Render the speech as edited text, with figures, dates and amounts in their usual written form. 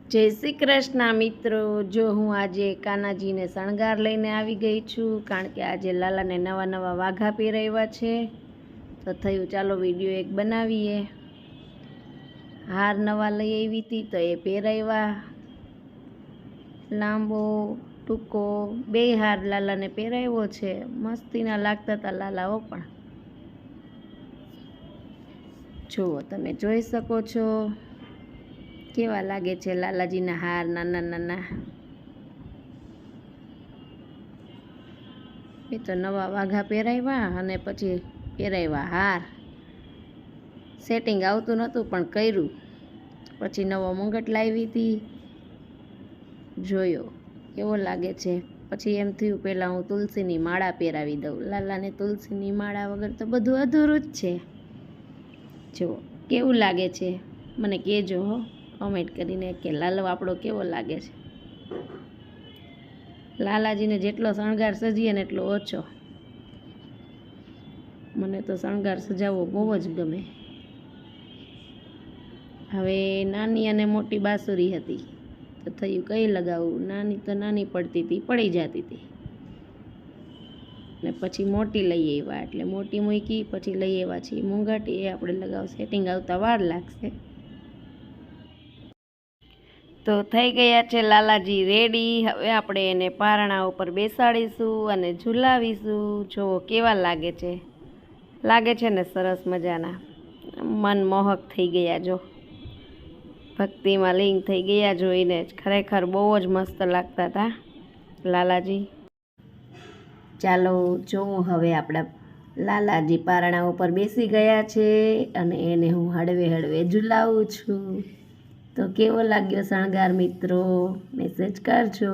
જય શ્રી કૃષ્ણ મિત્રો। જો હું આજે કાનાજીને શણગાર લઈને આવી ગઈ છું, કારણ કે આજે લાલાને નવા નવા વાઘા પહેરાવ્યા છે, તો થયું ચાલો વિડીયો એક બનાવીએ। હાર નવા લઈ આવી હતી તો એ પહેરાવ્યા, લાંબો ટૂંકો બે હાર લાલાને પહેરાવ્યો છે। મસ્તીના લાગતા હતા લાલાઓ પણ, જુઓ તમે જોઈ શકો છો કેવા લાગે છે લાલાજીના હાર નાના નાના। એ તો નવા વાઘા પહેરાવ્યા અને પછી પહેરાવ્યા હાર। સેટિંગ આવતું નહોતું પણ કર્યું, પછી નવો મુંગટ લાવી હતી, જોયો કેવો લાગે છે। પછી એમ થયું પહેલાં હું તુલસીની માળા પહેરાવી દઉં, લાલાને તુલસીની માળા વગર તો બધું અધૂરું જ છે। જુઓ કેવું લાગે છે મને કહેજો હો કમેન્ટ કરીને કે લાલો આપણો કેવો લાગે છે। લાલાજીને જેટલો શણગાર સજીએ ને એટલો ઓછો, મને તો શણગાર સજાવવો બહુ જ ગમે। હવે નાની અને મોટી બાંસુરી હતી તો થયું કઈ લગાવું, નાની તો નાની પડતી હતી, પડી જતી હતી, ને પછી મોટી લઈ આવ્યા, એટલે મોટી મૂકી, પછી લઈ આવ્યા છીએ મુંગટ, એ આપણે લગાવ સેટિંગ આવતા વાર લાગશે। તો થઈ ગયા છે લાલાજી રેડી। હવે આપણે એને પારણા ઉપર બેસાડીશું અને ઝુલાવીશું। જુઓ કેવા લાગે છે, લાગે છે ને સરસ મજાના, મનમોહક થઈ ગયા, જો ભક્તિમાં લીન થઈ ગયા જોઈને જ, ખરેખર બહુ જ મસ્ત લાગતા હતા લાલાજી। ચાલો જોઉં હવે આપણા લાલાજી પારણા ઉપર બેસી ગયા છે અને એને હું હળવે હળવે ઝુલાવું છું। તો કેવો લાગ્યો શણગાર મિત્રો, મેસેજ કરજો।